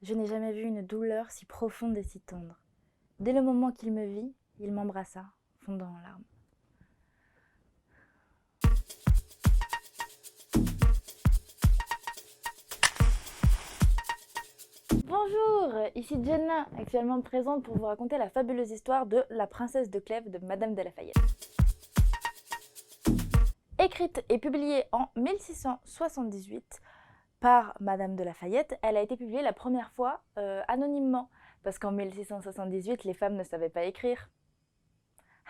Je n'ai jamais vu une douleur si profonde et si tendre. Dès le moment qu'il me vit, il m'embrassa, fondant en larmes. Bonjour, ici Jenna, actuellement présente pour vous raconter la fabuleuse histoire de La princesse de Clèves de Madame de Lafayette. Écrite et publiée en 1678 par Madame de Lafayette, elle a été publiée la première fois anonymement, parce qu'en 1678, les femmes ne savaient pas écrire.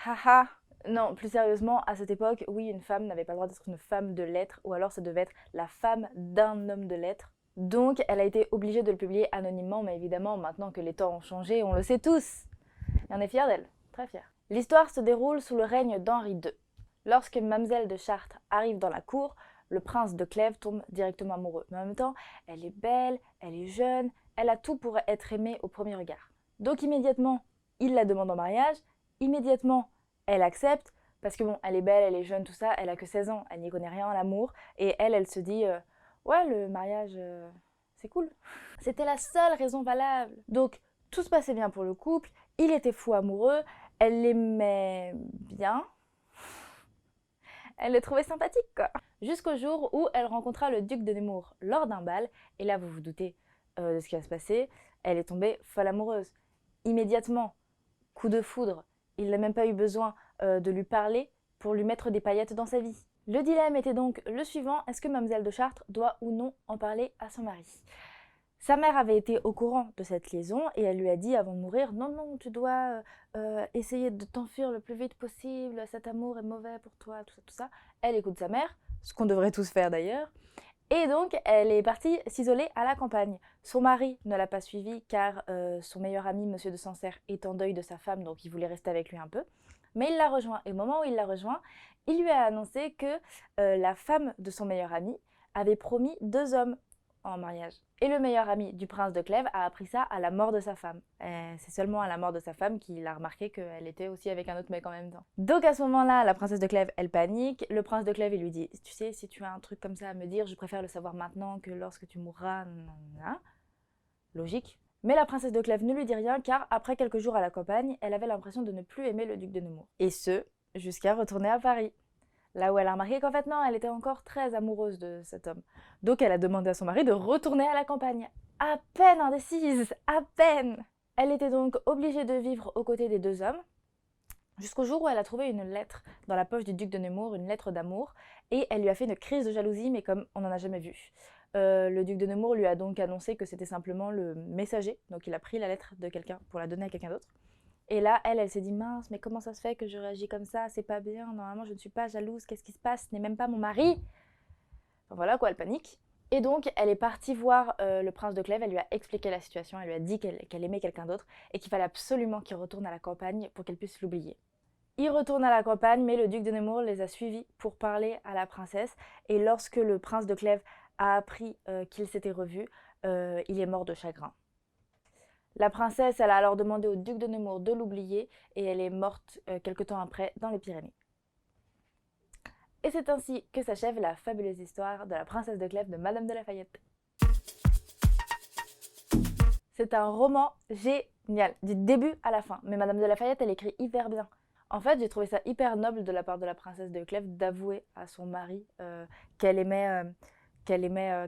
Haha. Non, plus sérieusement, à cette époque, oui, une femme n'avait pas le droit d'être une femme de lettres, ou alors ça devait être la femme d'un homme de lettres. Donc, elle a été obligée de le publier anonymement, mais évidemment, maintenant que les temps ont changé, on le sait tous. Et on est fiers d'elle, très fiers. L'histoire se déroule sous le règne d'Henri II. Lorsque Mamselle de Chartres arrive dans la cour, le prince de Clèves tombe directement amoureux. Mais en même temps, elle est belle, elle est jeune, elle a tout pour être aimée au premier regard. Donc immédiatement, il la demande en mariage, immédiatement, elle accepte, parce que bon, elle est belle, elle est jeune, tout ça, elle a que 16 ans, elle n'y connaît rien à l'amour, et elle se dit, ouais, le mariage, c'est cool. C'était la seule raison valable. Donc, tout se passait bien pour le couple, il était fou amoureux, elle l'aimait bien, elle le trouvait sympathique, quoi. Jusqu'au jour où elle rencontra le duc de Nemours lors d'un bal, et là, vous vous doutez de ce qui va se passer, elle est tombée folle amoureuse. Immédiatement, coup de foudre, il n'a même pas eu besoin de lui parler pour lui mettre des paillettes dans sa vie. Le dilemme était donc le suivant, est-ce que Mademoiselle de Chartres doit ou non en parler à son mari? Sa mère avait été au courant de cette liaison et elle lui a dit avant de mourir, non, non, tu dois essayer de t'enfuir le plus vite possible, cet amour est mauvais pour toi, tout ça, tout ça. Elle écoute sa mère, ce qu'on devrait tous faire d'ailleurs, et donc, elle est partie s'isoler à la campagne. Son mari ne l'a pas suivie car son meilleur ami, Monsieur de Sancerre, est en deuil de sa femme, donc il voulait rester avec lui un peu. Mais il l'a rejoint. Et au moment où il l'a rejoint, il lui a annoncé que la femme de son meilleur ami avait promis 2 hommes en mariage. Et le meilleur ami du prince de Clèves a appris ça à la mort de sa femme. C'est seulement à la mort de sa femme qu'il a remarqué qu'elle était aussi avec un autre mec en même temps. Donc à ce moment-là, la princesse de Clèves, elle panique. Le prince de Clèves, il lui dit, tu sais, si tu as un truc comme ça à me dire, je préfère le savoir maintenant que lorsque tu mourras. Nanana. Logique. Mais la princesse de Clèves ne lui dit rien car après quelques jours à la campagne, elle avait l'impression de ne plus aimer le duc de Nemours. Et ce, jusqu'à retourner à Paris. Là où elle a remarqué qu'en fait non, elle était encore très amoureuse de cet homme. Donc elle a demandé à son mari de retourner à la campagne. À peine indécise, à peine. Elle était donc obligée de vivre aux côtés des 2 hommes, jusqu'au jour où elle a trouvé une lettre dans la poche du duc de Nemours, une lettre d'amour, et elle lui a fait une crise de jalousie, mais comme on n'en a jamais vu. Le duc de Nemours lui a donc annoncé que c'était simplement le messager, donc il a pris la lettre de quelqu'un pour la donner à quelqu'un d'autre. Et là, elle s'est dit, mince, mais comment ça se fait que je réagis comme ça? C'est pas bien, normalement je ne suis pas jalouse, qu'est-ce qui se passe? Ce n'est même pas mon mari. Enfin, voilà quoi, elle panique. Et donc, elle est partie voir le prince de Clèves, elle lui a expliqué la situation, elle lui a dit qu'elle aimait quelqu'un d'autre et qu'il fallait absolument qu'il retourne à la campagne pour qu'elle puisse l'oublier. Il retourne à la campagne, mais le duc de Nemours les a suivis pour parler à la princesse. Et lorsque le prince de Clèves a appris qu'ils s'étaient revus, il est mort de chagrin. La princesse, elle a alors demandé au duc de Nemours de l'oublier et elle est morte quelque temps après dans les Pyrénées. Et c'est ainsi que s'achève la fabuleuse histoire de la princesse de Clèves de Madame de Lafayette. C'est un roman génial, du début à la fin. Mais Madame de Lafayette, elle écrit hyper bien. En fait, j'ai trouvé ça hyper noble de la part de la princesse de Clèves d'avouer à son mari qu'elle aimait,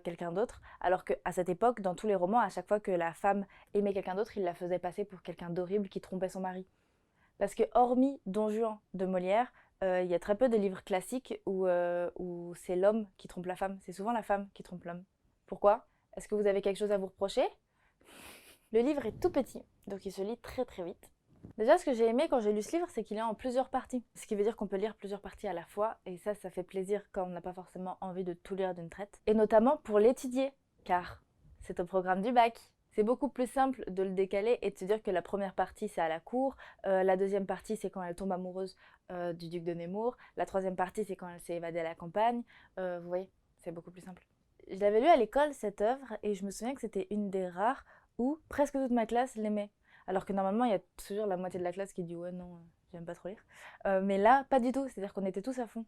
quelqu'un d'autre, alors qu'à cette époque, dans tous les romans, à chaque fois que la femme aimait quelqu'un d'autre, il la faisait passer pour quelqu'un d'horrible qui trompait son mari. Parce que hormis Don Juan de Molière, il y a très peu de livres classiques où c'est l'homme qui trompe la femme. C'est souvent la femme qui trompe l'homme. Pourquoi? Est-ce que vous avez quelque chose à vous reprocher? Le livre est tout petit, donc il se lit très très vite. Déjà, ce que j'ai aimé quand j'ai lu ce livre, c'est qu'il est en plusieurs parties. Ce qui veut dire qu'on peut lire plusieurs parties à la fois, et ça fait plaisir quand on n'a pas forcément envie de tout lire d'une traite. Et notamment pour l'étudier, car c'est au programme du bac. C'est beaucoup plus simple de le décaler et de se dire que la première partie c'est à la cour, la deuxième partie c'est quand elle tombe amoureuse du duc de Nemours, la troisième partie c'est quand elle s'est évadée à la campagne. Vous voyez, c'est beaucoup plus simple. Je l'avais lu à l'école cette œuvre et je me souviens que c'était une des rares où presque toute ma classe l'aimait. Alors que normalement il y a toujours la moitié de la classe qui dit ouais non, j'aime pas trop lire. Mais là, pas du tout, c'est-à-dire qu'on était tous à fond.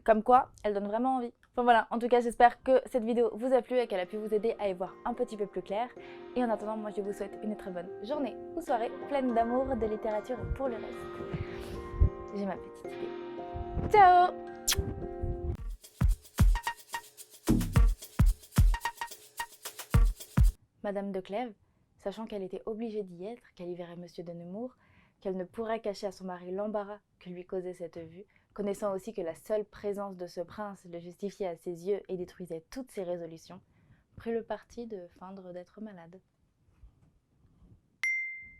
Comme quoi, elle donne vraiment envie. Enfin voilà, en tout cas, j'espère que cette vidéo vous a plu et qu'elle a pu vous aider à y voir un petit peu plus clair. Et en attendant, moi je vous souhaite une très bonne journée ou soirée pleine d'amour, de littérature et pour le reste. J'ai ma petite idée. Ciao! Madame de Clèves, sachant qu'elle était obligée d'y être, qu'elle y verrait Monsieur de Nemours, qu'elle ne pourrait cacher à son mari l'embarras que lui causait cette vue, connaissant aussi que la seule présence de ce prince le justifiait à ses yeux et détruisait toutes ses résolutions, prit le parti de feindre d'être malade.